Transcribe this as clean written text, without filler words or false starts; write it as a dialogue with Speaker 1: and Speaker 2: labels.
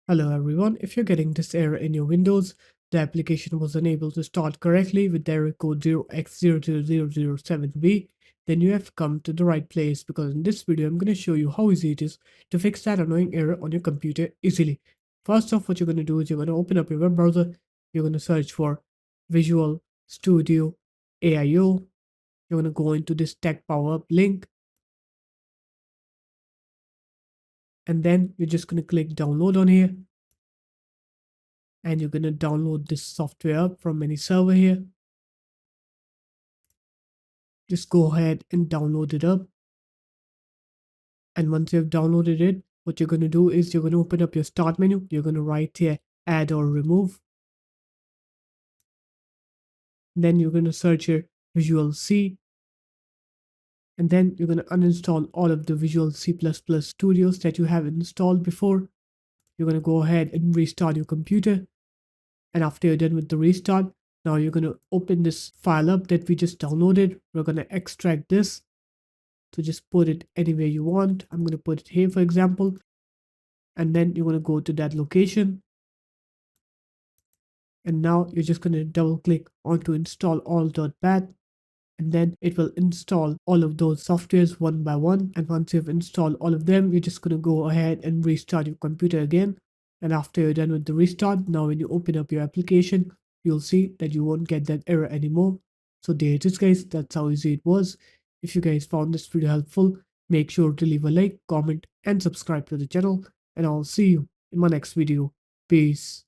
Speaker 1: Hello everyone, if you're getting this error in your Windows, the application was unable to start correctly with the error code 0xc00007B, then you have come to the right place because in this video I'm going to show you how easy it is to fix that annoying error on your computer easily. First off, what you're going to do is you're going to open up your web browser, you're going to search for Visual Studio AIO, you're going to go into this Tech Power Up link, and then you're just going to click download on here. And you're going to download this software up from any server here. Just go ahead and download it up. And once you've downloaded it, what you're going to do is you're going to open up your start menu. You're going to write here add or remove. Then you're going to search here Visual C. And then you're going to uninstall all of the Visual C++ studios that you have installed before. You're going to go ahead and restart your computer. And after you're done with the restart, now you're going to open this file up that we just downloaded. We're going to extract this. So just put it anywhere you want. I'm going to put it here, for example. And then you're going to go to that location. And now you're just going to double click onto install all.bat. And then it will install all of those softwares one by one. And once you've installed all of them, you're just going to go ahead and restart your computer again. And after you're done with the restart, now when you open up your application, you'll see that you won't get that error anymore. So there it is, guys. That's how easy it was. If you guys found this video helpful, make sure to leave a like, comment, and subscribe to the channel. And I'll see you in my next video. Peace.